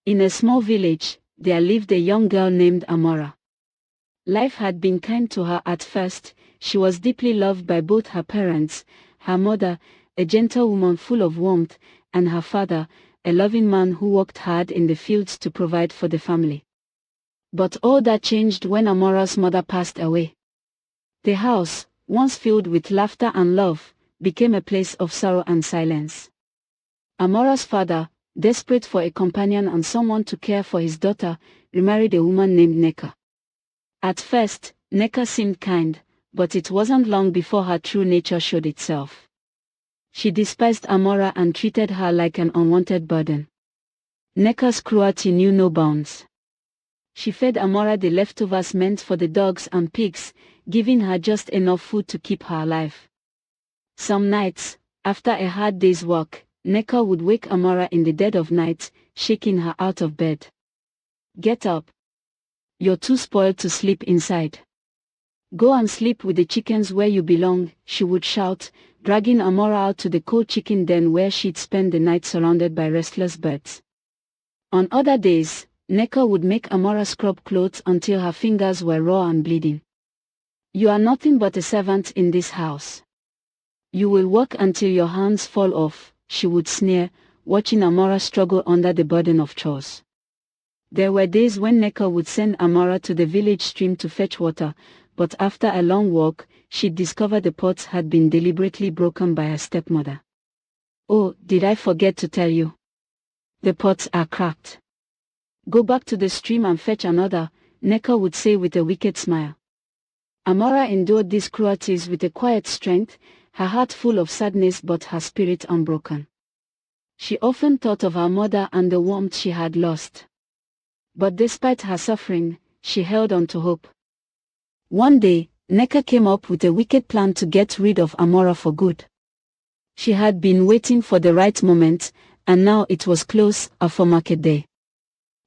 In a small village, there lived a young girl named Amora. Life had been kind to her at first. She was deeply loved by both her parents, her mother, a gentle woman full of warmth, and her father, a loving man who worked hard in the fields to provide for the family. But all that changed when Amora's mother passed away. The house, once filled with laughter and love, became a place of sorrow and silence. Amora's father, desperate for a companion and someone to care for his daughter, remarried a woman named Neka. At first, Neka seemed kind, but it wasn't long before her true nature showed itself. She despised Amora and treated her like an unwanted burden. Neka's cruelty knew no bounds. She fed Amora the leftovers meant for the dogs and pigs, giving her just enough food to keep her alive. Some nights, after a hard day's work, Neka would wake Amora in the dead of night, shaking her out of bed. "Get up. You're too spoiled to sleep inside. Go and sleep with the chickens where you belong," she would shout, dragging Amora out to the cold chicken den where she'd spend the night surrounded by restless birds. On other days, Neka would make Amora scrub clothes until her fingers were raw and bleeding. "You are nothing but a servant in this house. You will work until your hands fall off," she would sneer, watching Amora struggle under the burden of chores. There were days when Neka would send Amora to the village stream to fetch water, but after a long walk, she'd discover the pots had been deliberately broken by her stepmother. "Oh, did I forget to tell you? The pots are cracked. Go back to the stream and fetch another," Neka would say with a wicked smile. Amora endured these cruelties with a quiet strength, her heart full of sadness but her spirit unbroken. She often thought of her mother and the warmth she had lost. But despite her suffering, she held on to hope. One day, Neka came up with a wicked plan to get rid of Amora for good. She had been waiting for the right moment, and now it was close for market day.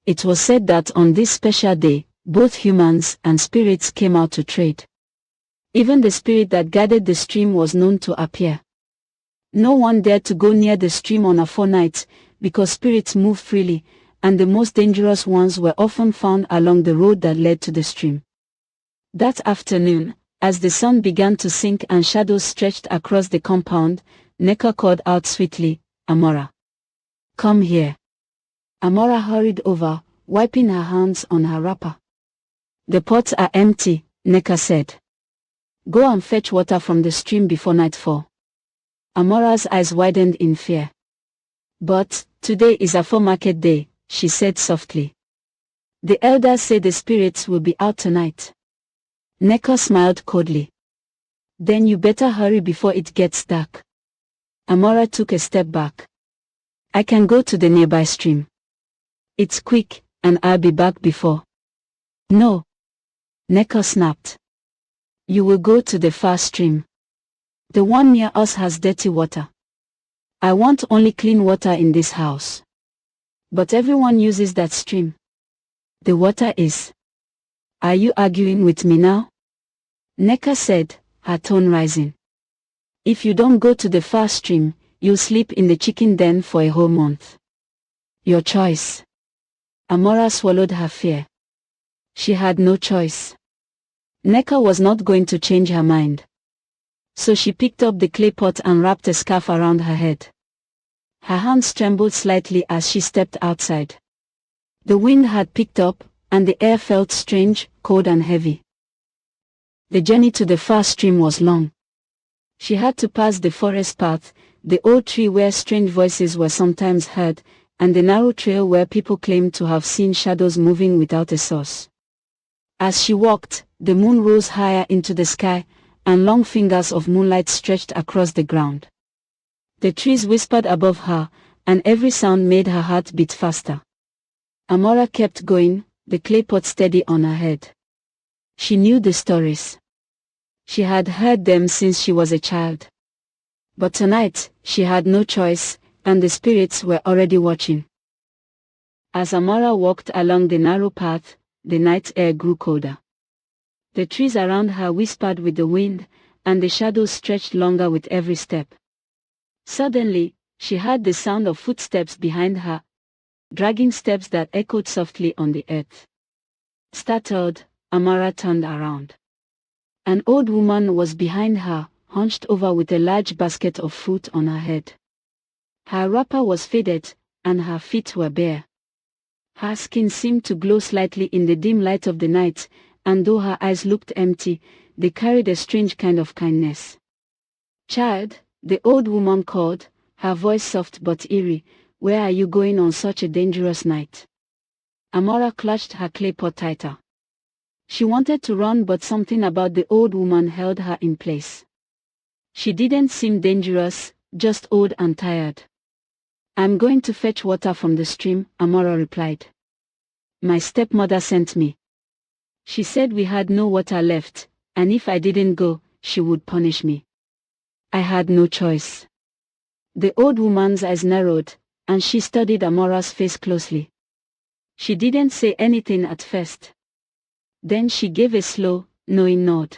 It was said that on this special day, both humans and spirits came out to trade. Even the spirit that guarded the stream was known to appear. No one dared to go near the stream on a fortnight, because spirits move freely, and the most dangerous ones were often found along the road that led to the stream. That afternoon, as the sun began to sink and shadows stretched across the compound, Neka called out sweetly, "Amora, come here." Amora hurried over, wiping her hands on her wrapper. "The pots are empty," Neka said. "Go and fetch water from the stream before nightfall." Amora's eyes widened in fear. "But today is a full market day," she said softly. "The elders say the spirits will be out tonight." Neka smiled coldly. "Then you better hurry before it gets dark." Amora took a step back. "I can go to the nearby stream. It's quick, and I'll be back before." "No," Neka snapped. "You will go to the far stream. The one near us has dirty water. I want only clean water in this house." "But everyone uses that stream. The water is." "Are you arguing with me now?" Neka said, her tone rising. "If you don't go to the far stream, you'll sleep in the chicken den for a whole month. Your choice." Amora swallowed her fear. She had no choice. Neka was not going to change her mind. So she picked up the clay pot and wrapped a scarf around her head. Her hands trembled slightly as she stepped outside. The wind had picked up, and the air felt strange, cold and heavy. The journey to the far stream was long. She had to pass the forest path, the old tree where strange voices were sometimes heard, and the narrow trail where people claimed to have seen shadows moving without a source. As she walked, the moon rose higher into the sky, and long fingers of moonlight stretched across the ground. The trees whispered above her, and every sound made her heart beat faster. Amora kept going, the clay pot steady on her head. She knew the stories. She had heard them since she was a child. But tonight, she had no choice, and the spirits were already watching. As Amora walked along the narrow path, the night air grew colder. The trees around her whispered with the wind, and the shadows stretched longer with every step. Suddenly, she heard the sound of footsteps behind her. dragging steps that echoed softly on the earth. Startled, Amara turned around. An old woman was behind her, hunched over with a large basket of fruit on her head. Her wrapper was faded, and her feet were bare. Her skin seemed to glow slightly in the dim light of the night, and though her eyes looked empty, they carried a strange kind of kindness. "Child," the old woman called, her voice soft but eerie, "where are you going on such a dangerous night?" Amara clutched her clay pot tighter. She wanted to run, but something about the old woman held her in place. She didn't seem dangerous, just old and tired. "I'm going to fetch water from the stream," Amara replied. "My stepmother sent me. She said we had no water left, and if I didn't go, she would punish me." I had no choice. The old woman's eyes narrowed, and she studied Amara's face closely. She didn't say anything at first. Then she gave a slow, knowing nod.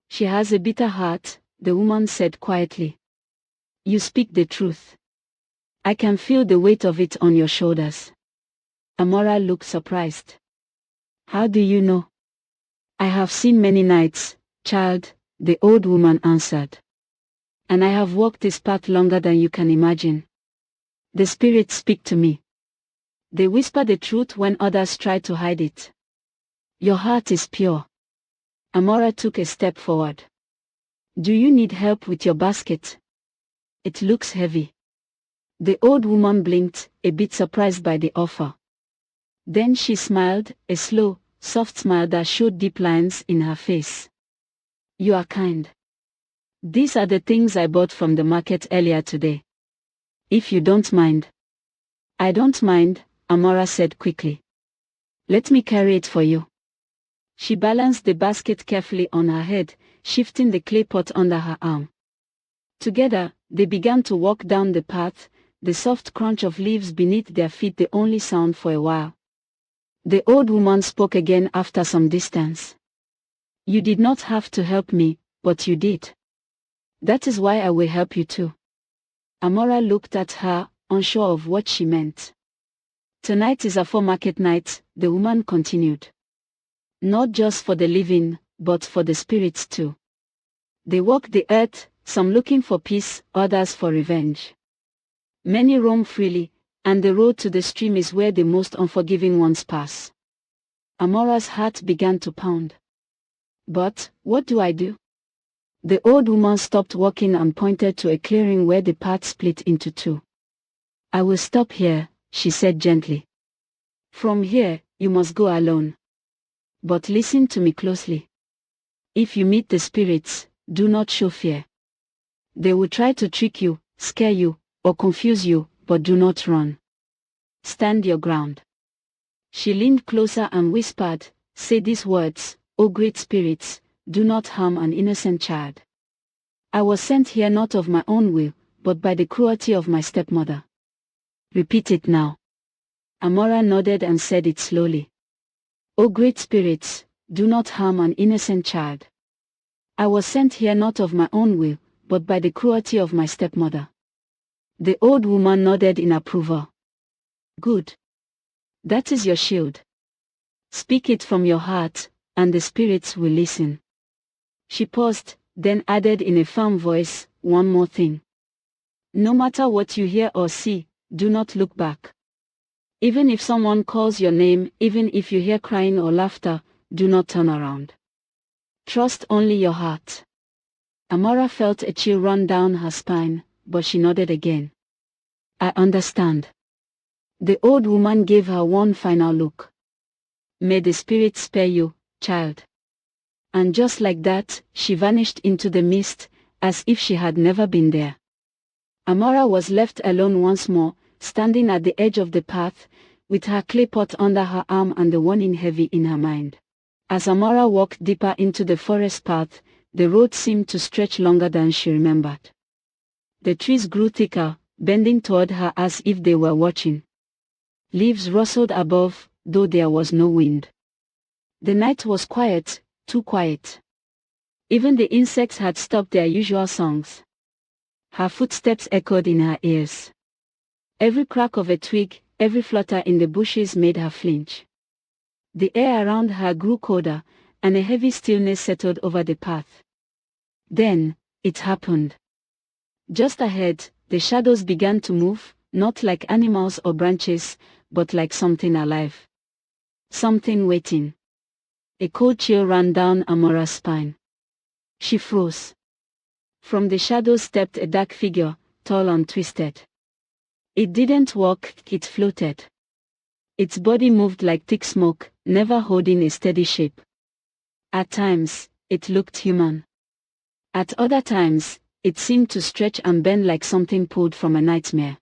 "She has a bitter heart," the woman said quietly. "You speak the truth. I can feel the weight of it on your shoulders." Amara looked surprised. "How do you know?" "I have seen many nights, child," the old woman answered. "And I have walked this path longer than you can imagine. The spirits speak to me. They whisper the truth when others try to hide it. Your heart is pure." Amara took a step forward. "Do you need help with your basket? It looks heavy." The old woman blinked, a bit surprised by the offer. Then she smiled, a slow, soft smile that showed deep lines in her face. "You are kind. These are the things I bought from the market earlier today. If you don't mind." "I don't mind," Amara said quickly. "Let me carry it for you." She balanced the basket carefully on her head, shifting the clay pot under her arm. Together, they began to walk down the path, the soft crunch of leaves beneath their feet the only sound for a while. The old woman spoke again after some distance. "You did not have to help me, but you did. That is why I will help you too." Amara looked at her, unsure of what she meant. "Tonight is a market night," the woman continued. "Not just for the living, but for the spirits too. They walk the earth, some looking for peace, others for revenge. Many roam freely, and the road to the stream is where the most unforgiving ones pass." Amora's heart began to pound. "But, what do I do?" The old woman stopped walking and pointed to a clearing where the path split into two. "I will stop here," she said gently. "From here, you must go alone. But listen to me closely. If you meet the spirits, do not show fear. They will try to trick you, scare you, or confuse you, but do not run. Stand your ground." She leaned closer and whispered, "Say these words, O great spirits, do not harm an innocent child. I was sent here not of my own will, but by the cruelty of my stepmother. Repeat it now." Amara nodded and said it slowly. "O great spirits, do not harm an innocent child. I was sent here not of my own will, but by the cruelty of my stepmother." The old woman nodded in approval. "Good. That is your shield. Speak it from your heart, and the spirits will listen." She paused, then added in a firm voice, "One more thing. No matter what you hear or see, do not look back. Even if someone calls your name, even if you hear crying or laughter, do not turn around. Trust only your heart." Amara felt a chill run down her spine, but she nodded again. "I understand." The old woman gave her one final look. "May the spirits spare you, child." And just like that, she vanished into the mist, as if she had never been there. Amara was left alone once more, standing at the edge of the path, with her clay pot under her arm and the warning heavy in her mind. As Amara walked deeper into the forest path, the road seemed to stretch longer than she remembered. The trees grew thicker, bending toward her as if they were watching. Leaves rustled above, though there was no wind. The night was quiet, too quiet. Even the insects had stopped their usual songs. Her footsteps echoed in her ears. Every crack of a twig, Every flutter in the bushes made her flinch. The air around her grew colder, and a heavy stillness settled over the path. Then, it happened. Just ahead, the shadows began to move, not like animals or branches, but like something alive. Something waiting. A cold chill ran down Amora's spine. She froze. From the shadows stepped a dark figure, tall and twisted. It didn't walk, it floated. Its body moved like thick smoke, never holding a steady shape. At times, it looked human. At other times, it seemed to stretch and bend like something pulled from a nightmare.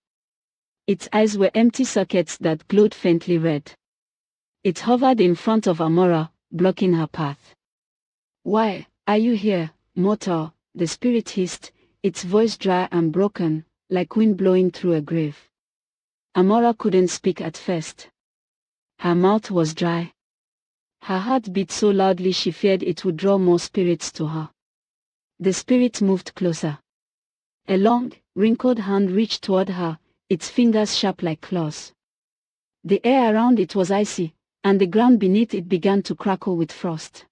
Its eyes were empty sockets that glowed faintly red. It hovered in front of Amora, blocking her path. "Why are you here, mortal?" the spirit hissed, its voice dry and broken, like wind blowing through a grave. Amora couldn't speak at first. Her mouth was dry. Her heart beat so loudly she feared it would draw more spirits to her. The spirit moved closer. A long, wrinkled hand reached toward her, its fingers sharp like claws. The air around it was icy, and the ground beneath it began to crackle with frost.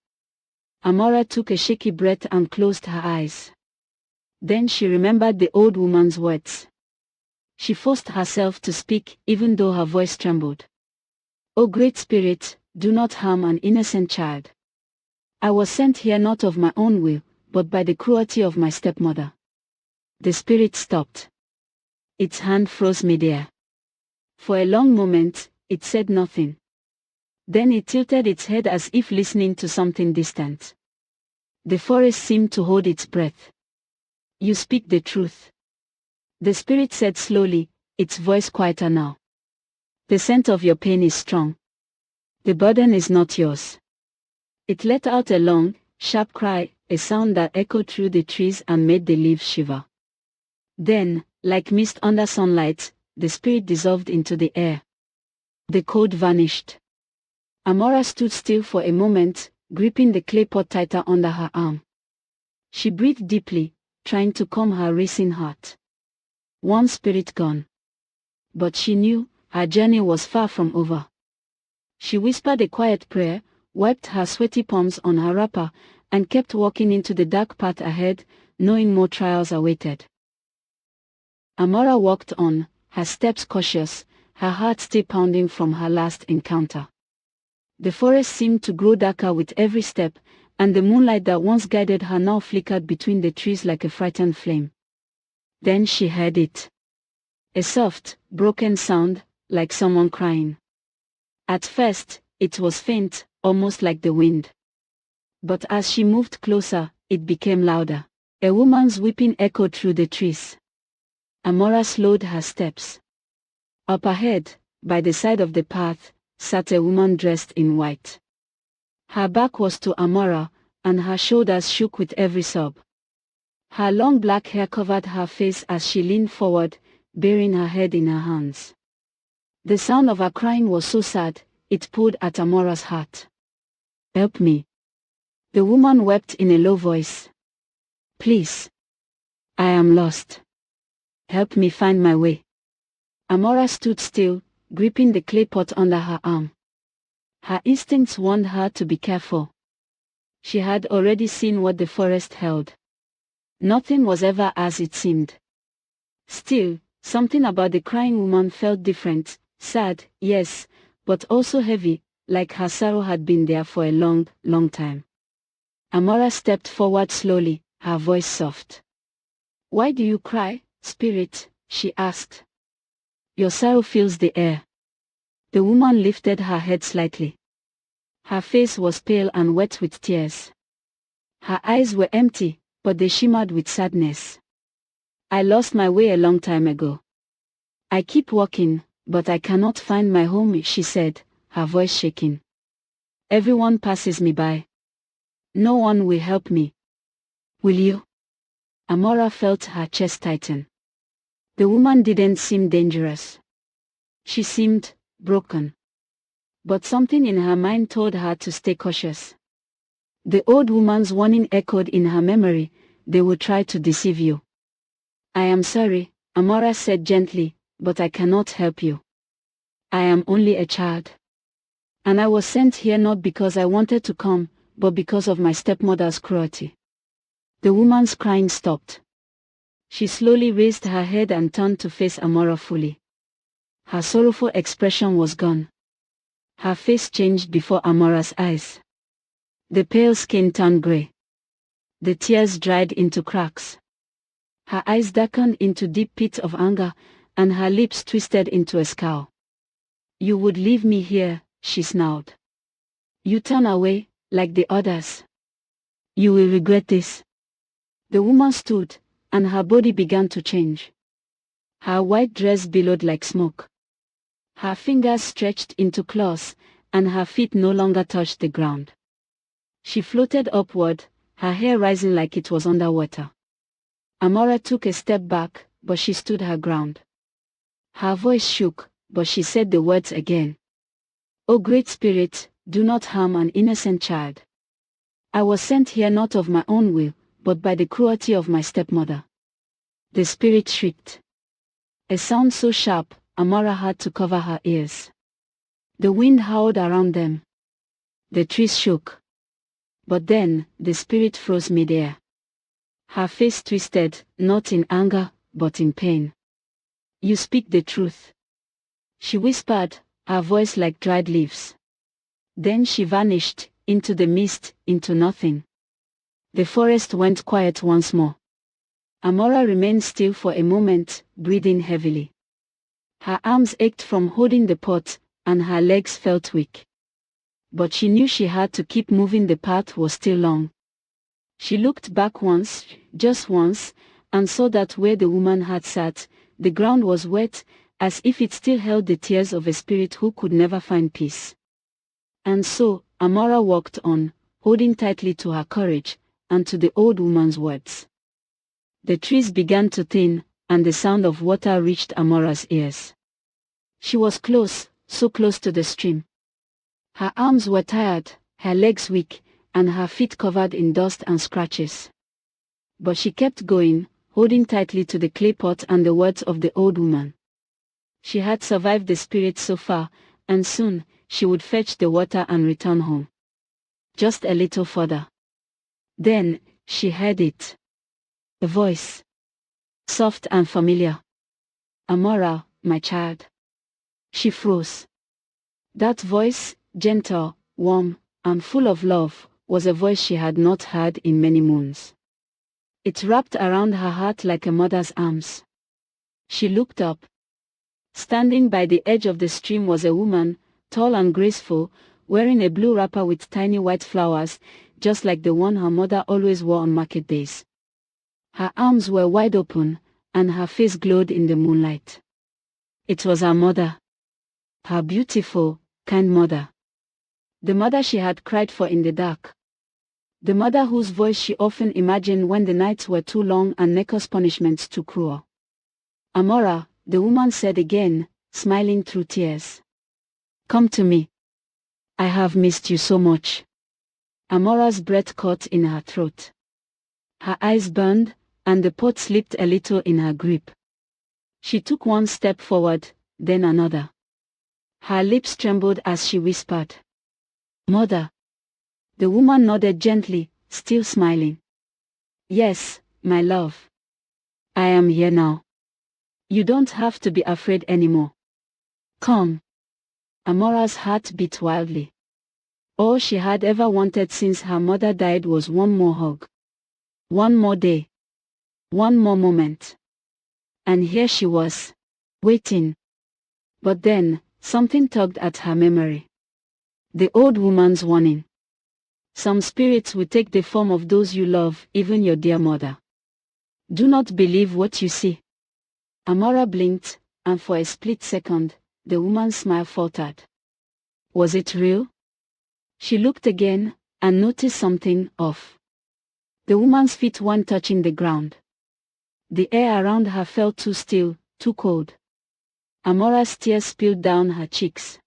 Amora took a shaky breath and closed her eyes. Then she remembered the old woman's words. She forced herself to speak, even though her voice trembled. "O great spirit, do not harm an innocent child. I was sent here not of my own will, but by the cruelty of my stepmother." The spirit stopped. Its hand froze midair. For a long moment, it said nothing. Then it tilted its head as if listening to something distant. The forest seemed to hold its breath. "You speak the truth," the spirit said slowly, its voice quieter now. "The scent of your pain is strong. The burden is not yours." It let out a long, sharp cry, a sound that echoed through the trees and made the leaves shiver. Then, like mist under sunlight, the spirit dissolved into the air. The cold vanished. Amora stood still for a moment, gripping the clay pot tighter under her arm. She breathed deeply, trying to calm her racing heart. One spirit gone. But she knew her journey was far from over. She whispered a quiet prayer, wiped her sweaty palms on her wrapper, and kept walking into the dark path ahead, knowing more trials awaited. Amora walked on, her steps cautious, her heart still pounding from her last encounter. The forest seemed to grow darker with every step, and the moonlight that once guided her now flickered between the trees like a frightened flame. Then she heard it. A soft, broken sound, like someone crying. At first, it was faint, almost like the wind. But as she moved closer, it became louder. A woman's weeping echoed through the trees. Amora slowed her steps. Up ahead, by the side of the path, sat a woman dressed in white. Her back was to Amora, and her shoulders shook with every sob. Her long black hair covered her face as she leaned forward, burying her head in her hands. The sound of her crying was so sad, it pulled at Amora's heart. "Help me." The woman wept in a low voice. "Please. I am lost. Help me find my way." Amora stood still, gripping the clay pot under her arm. Her instincts warned her to be careful. She had already seen what the forest held. Nothing was ever as it seemed. Still, something about the crying woman felt different, sad, yes, but also heavy, like her sorrow had been there for a long, long time. Amora stepped forward slowly, her voice soft. "Why do you cry, spirit?" she asked. "Your sorrow fills the air." The woman lifted her head slightly. Her face was pale and wet with tears. Her eyes were empty, but they shimmered with sadness. "I lost my way a long time ago. I keep walking, but I cannot find my home," she said, her voice shaking. "Everyone passes me by. No one will help me. Will you?" Amora felt her chest tighten. The woman didn't seem dangerous. She seemed broken. But something in her mind told her to stay cautious. The old woman's warning echoed in her memory: "They will try to deceive you." "I am sorry," Amora said gently, "but I cannot help you." I am only a child. And I was sent here not because I wanted to come, but because of my stepmother's cruelty. The woman's crying stopped. She slowly raised her head and turned to face Amora fully. Her sorrowful expression was gone. Her face changed before Amora's eyes. The pale skin turned grey. The tears dried into cracks. Her eyes darkened into deep pits of anger, and her lips twisted into a scowl. You would leave me here, she snarled. You turn away, like the others. You will regret this. The woman stood, and her body began to change. Her white dress billowed like smoke. Her fingers stretched into claws, and her feet no longer touched the ground. She floated upward, her hair rising like it was underwater. Amora took a step back, but she stood her ground. Her voice shook, but she said the words again. O Great Spirit, do not harm an innocent child. I was sent here not of my own will, but by the cruelty of my stepmother. The spirit shrieked. A sound so sharp, Amora had to cover her ears. The wind howled around them. The trees shook. But then, the spirit froze midair. Her face twisted, not in anger, but in pain. You speak the truth. She whispered, her voice like dried leaves. Then she vanished, into the mist, into nothing. The forest went quiet once more. Amora remained still for a moment, breathing heavily. Her arms ached from holding the pot, and her legs felt weak. But she knew she had to keep moving. The path was still long. She looked back once, just once, and saw that where the woman had sat, the ground was wet, as if it still held the tears of a spirit who could never find peace. And so, Amora walked on, holding tightly to her courage, and to the old woman's words. The trees began to thin, and the sound of water reached Amora's ears. She was close, so close to the stream. Her arms were tired, her legs weak, and her feet covered in dust and scratches. But she kept going, holding tightly to the clay pot and the words of the old woman. She had survived the spirit so far, and soon, she would fetch the water and return home. Just a little further. Then, she heard it. A voice. Soft and familiar. Amora, my child. She froze. That voice, gentle, warm, and full of love, was a voice she had not heard in many moons. It wrapped around her heart like a mother's arms. She looked up. Standing by the edge of the stream was a woman, tall and graceful, wearing a blue wrapper with tiny white flowers, just like the one her mother always wore on market days. Her arms were wide open, and her face glowed in the moonlight. It was her mother. Her beautiful, kind mother. The mother she had cried for in the dark. The mother whose voice she often imagined when the nights were too long and Neko's punishments too cruel. Amora, the woman said again, smiling through tears. Come to me. I have missed you so much. Amora's breath caught in her throat. Her eyes burned, and the pot slipped a little in her grip. She took one step forward, then another. Her lips trembled as she whispered, Mother. The woman nodded gently, still smiling. Yes, my love. I am here now. You don't have to be afraid anymore. Come. Amora's heart beat wildly. All she had ever wanted since her mother died was one more hug. One more day. One more moment. And here she was, waiting. But then, something tugged at her memory. The old woman's warning. Some spirits will take the form of those you love, even your dear mother. Do not believe what you see. Amora blinked, and for a split second, the woman's smile faltered. Was it real? She looked again, and noticed something off. The woman's feet weren't touching the ground. The air around her felt too still, too cold. Amora's tears spilled down her cheeks.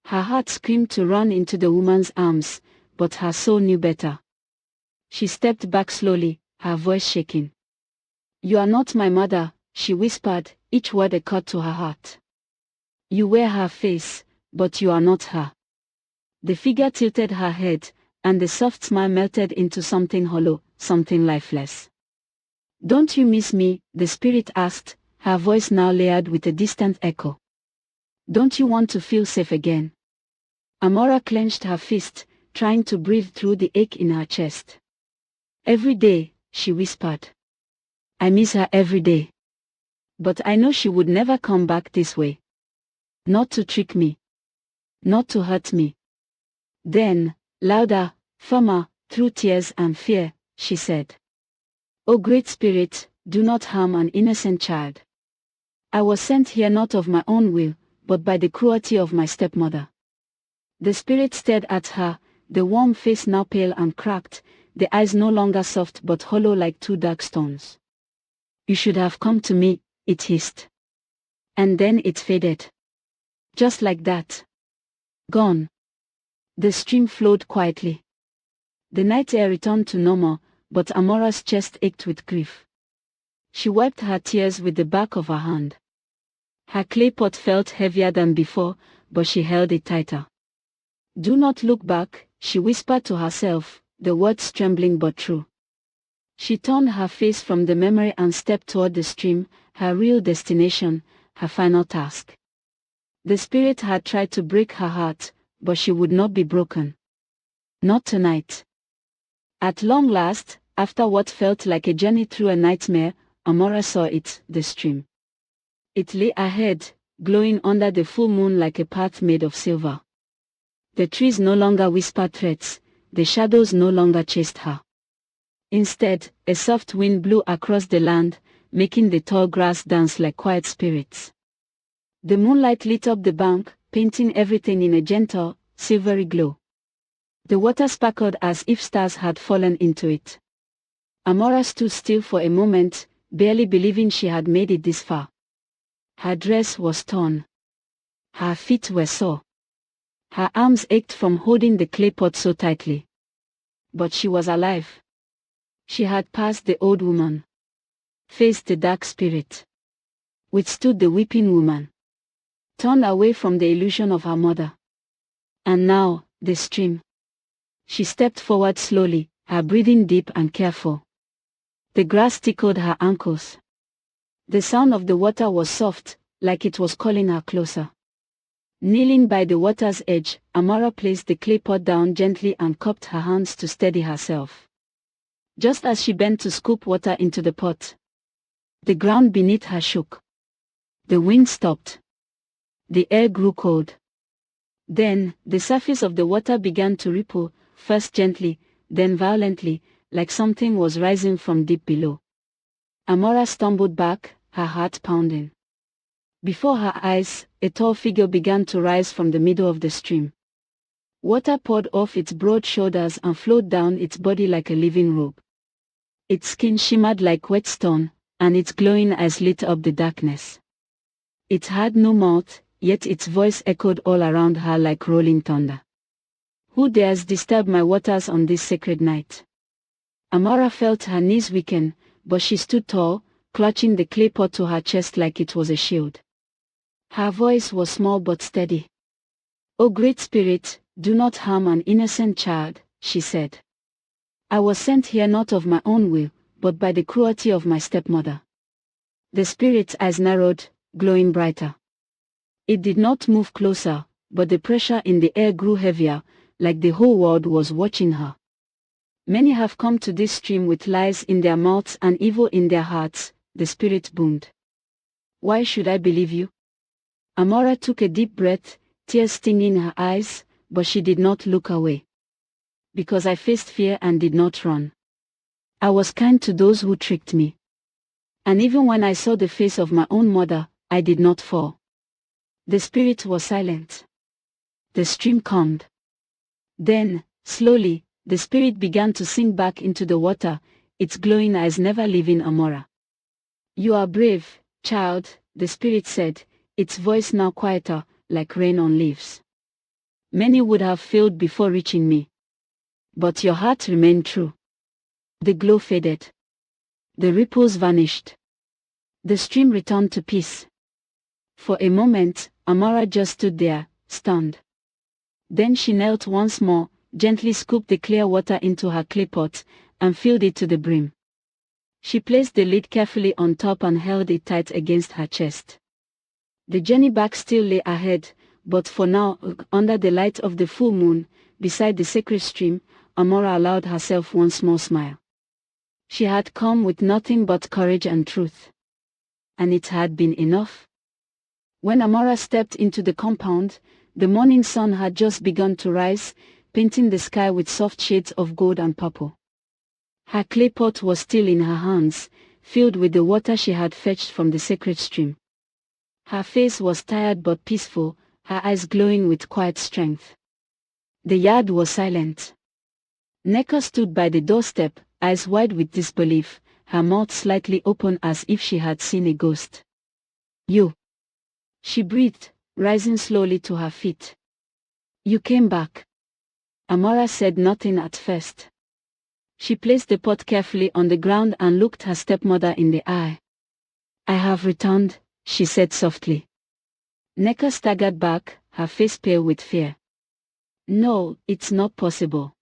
Her heart screamed to run into the woman's arms, but her soul knew better. She stepped back slowly, her voice shaking. You are not my mother, she whispered, each word a cut to her heart. You wear her face, but you are not her. The figure tilted her head, and the soft smile melted into something hollow, something lifeless. Don't you miss me? The spirit asked, her voice now layered with a distant echo. Don't you want to feel safe again? Amora clenched her fist, trying to breathe through the ache in her chest. Every day, she whispered. I miss her every day. But I know she would never come back this way. Not to trick me. Not to hurt me. Then, louder, firmer, through tears and fear, she said. O great spirit, do not harm an innocent child. I was sent here not of my own will, but by the cruelty of my stepmother. The spirit stared at her, the warm face now pale and cracked, the eyes no longer soft but hollow like two dark stones. You should have come to me, it hissed. And then it faded. Just like that. Gone. The stream flowed quietly. The night air returned to normal, but Amora's chest ached with grief. She wiped her tears with the back of her hand. Her clay pot felt heavier than before, but she held it tighter. Do not look back, she whispered to herself, the words trembling but true. She turned her face from the memory and stepped toward the stream, her real destination, her final task. The spirit had tried to break her heart, but she would not be broken. Not tonight. At long last, after what felt like a journey through a nightmare, Amora saw it, the stream. It lay ahead, glowing under the full moon like a path made of silver. The trees no longer whispered threats, the shadows no longer chased her. Instead, a soft wind blew across the land, making the tall grass dance like quiet spirits. The moonlight lit up the bank, painting everything in a gentle, silvery glow. The water sparkled as if stars had fallen into it. Amora stood still for a moment, barely believing she had made it this far. Her dress was torn. Her feet were sore. Her arms ached from holding the clay pot so tightly. But she was alive. She had passed the old woman. Faced the dark spirit. Withstood the weeping woman. Turned away from the illusion of her mother. And now, the stream. She stepped forward slowly, her breathing deep and careful. The grass tickled her ankles. The sound of the water was soft, like it was calling her closer. Kneeling by the water's edge, Amora placed the clay pot down gently and cupped her hands to steady herself. Just as she bent to scoop water into the pot, the ground beneath her shook. The wind stopped. The air grew cold. Then, the surface of the water began to ripple, first gently, then violently, like something was rising from deep below. Amora stumbled back, her heart pounding. Before her eyes, a tall figure began to rise from the middle of the stream. Water poured off its broad shoulders and flowed down its body like a living robe. Its skin shimmered like wet stone, and its glowing eyes lit up the darkness. It had no mouth, yet its voice echoed all around her like rolling thunder. Who dares disturb my waters on this sacred night? Amora felt her knees weaken, but she stood tall, clutching the clay pot to her chest like it was a shield. Her voice was small but steady. O great spirit, do not harm an innocent child, she said. I was sent here not of my own will, but by the cruelty of my stepmother. The spirit's eyes narrowed, glowing brighter. It did not move closer, but the pressure in the air grew heavier, like the whole world was watching her. Many have come to this stream with lies in their mouths and evil in their hearts, the spirit boomed. Why should I believe you? Amora took a deep breath, tears stinging her eyes, but she did not look away. Because I faced fear and did not run. I was kind to those who tricked me. And even when I saw the face of my own mother, I did not fall. The spirit was silent. The stream calmed. Then, slowly, the spirit began to sink back into the water, its glowing eyes never leaving Amora. You are brave, child, the spirit said, its voice now quieter, like rain on leaves. Many would have failed before reaching me. But your heart remained true. The glow faded. The ripples vanished. The stream returned to peace. For a moment, Amora just stood there, stunned. Then she knelt once more, gently scooped the clear water into her clay pot, and filled it to the brim. She placed the lid carefully on top and held it tight against her chest. The journey back still lay ahead, but for now, under the light of the full moon, beside the sacred stream, Amora allowed herself one small smile. She had come with nothing but courage and truth. And it had been enough. When Amora stepped into the compound, the morning sun had just begun to rise, painting the sky with soft shades of gold and purple. Her clay pot was still in her hands, filled with the water she had fetched from the sacred stream. Her face was tired but peaceful, her eyes glowing with quiet strength. The yard was silent. Neka stood by the doorstep, eyes wide with disbelief, her mouth slightly open as if she had seen a ghost. "You," she breathed, rising slowly to her feet. "You came back." Amora said nothing at first. She placed the pot carefully on the ground and looked her stepmother in the eye. "I have returned," she said softly. Neka staggered back, her face pale with fear. "No, it's not possible.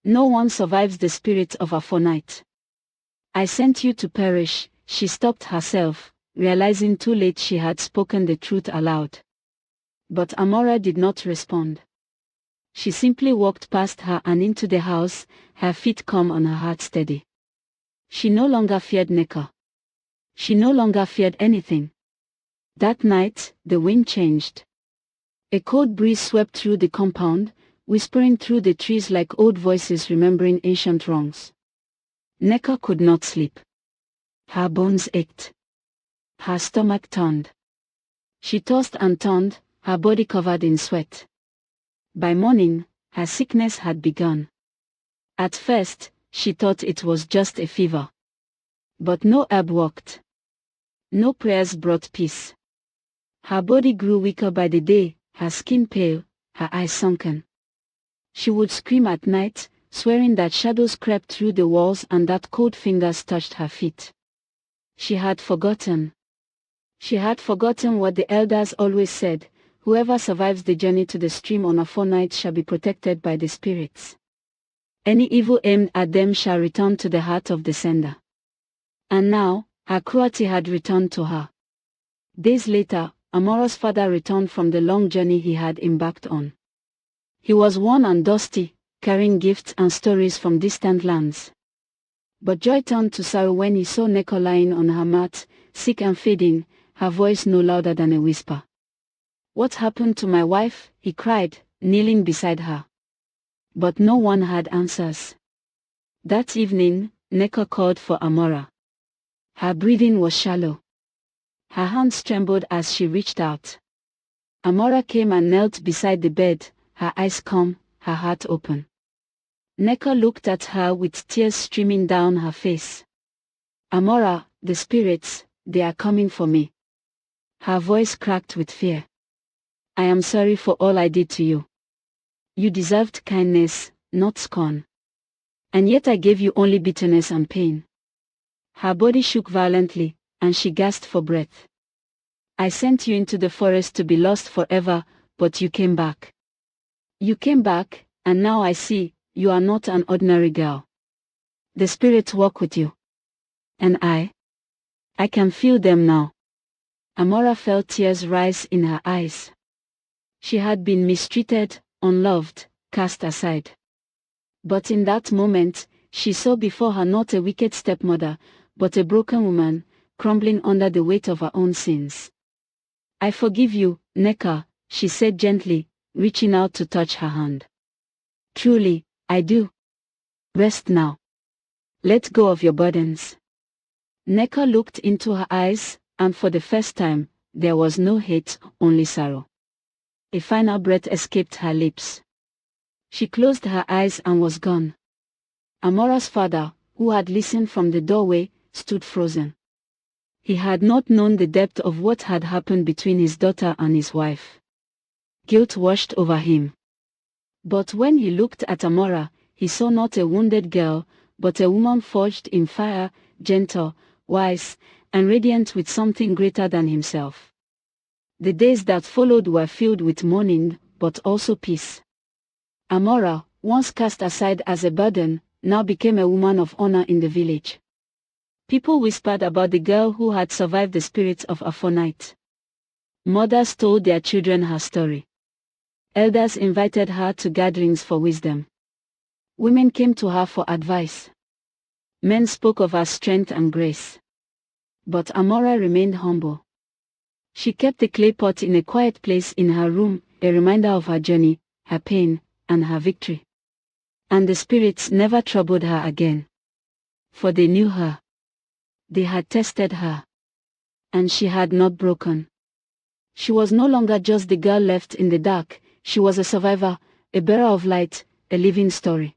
No one survives the spirit of a fortnight. I sent you to perish." She stopped herself, realizing too late she had spoken the truth aloud. But Amora did not respond. She simply walked past her and into the house, her feet calm and her heart steady. She no longer feared Neka. She no longer feared anything. That night, the wind changed. A cold breeze swept through the compound, whispering through the trees like old voices remembering ancient wrongs. Neka could not sleep. Her bones ached. Her stomach turned. She tossed and turned, her body covered in sweat. By morning, her sickness had begun. At first, she thought it was just a fever. But no herb worked. No prayers brought peace. Her body grew weaker by the day, her skin pale, her eyes sunken. She would scream at night, swearing that shadows crept through the walls and that cold fingers touched her feet. She had forgotten. She had forgotten what the elders always said: whoever survives the journey to the stream on a fortnight shall be protected by the spirits. Any evil aimed at them shall return to the heart of the sender. And now, her cruelty had returned to her. Days later, Amora's father returned from the long journey he had embarked on. He was worn and dusty, carrying gifts and stories from distant lands. But joy turned to sorrow when he saw Neka lying on her mat, sick and fading, her voice no louder than a whisper. "What happened to my wife?" he cried, kneeling beside her. But no one had answers. That evening, Neka called for Amora. Her breathing was shallow. Her hands trembled as she reached out. Amora came and knelt beside the bed, her eyes calm, her heart open. Neka looked at her with tears streaming down her face. "Amora, the spirits, they are coming for me." Her voice cracked with fear. "I am sorry for all I did to you. You deserved kindness, not scorn. And yet I gave you only bitterness and pain." Her body shook violently, and she gasped for breath. "I sent you into the forest to be lost forever, but you came back. You came back, and now I see, you are not an ordinary girl. The spirits walk with you. And I can feel them now." Amora felt tears rise in her eyes. She had been mistreated, unloved, cast aside. But in that moment, she saw before her not a wicked stepmother, but a broken woman, crumbling under the weight of her own sins. "I forgive you, Neka," she said gently, reaching out to touch her hand. "Truly, I do. Rest now. Let go of your burdens." Neka looked into her eyes, and for the first time, there was no hate, only sorrow. A final breath escaped her lips. She closed her eyes and was gone. Amora's father, who had listened from the doorway, stood frozen. He had not known the depth of what had happened between his daughter and his wife. Guilt washed over him. But when he looked at Amora, he saw not a wounded girl, but a woman forged in fire, gentle, wise, and radiant with something greater than himself. The days that followed were filled with mourning, but also peace. Amora, once cast aside as a burden, now became a woman of honor in the village. People whispered about the girl who had survived the spirits of Aphrodite. Mothers told their children her story. Elders invited her to gatherings for wisdom. Women came to her for advice. Men spoke of her strength and grace. But Amora remained humble. She kept a clay pot in a quiet place in her room, a reminder of her journey, her pain, and her victory. And the spirits never troubled her again. For they knew her. They had tested her. And she had not broken. She was no longer just the girl left in the dark, she was a survivor, a bearer of light, a living story.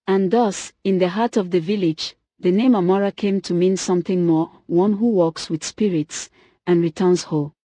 And thus, in the heart of the village, the name Amora came to mean something more, one who walks with spirits and returns whole.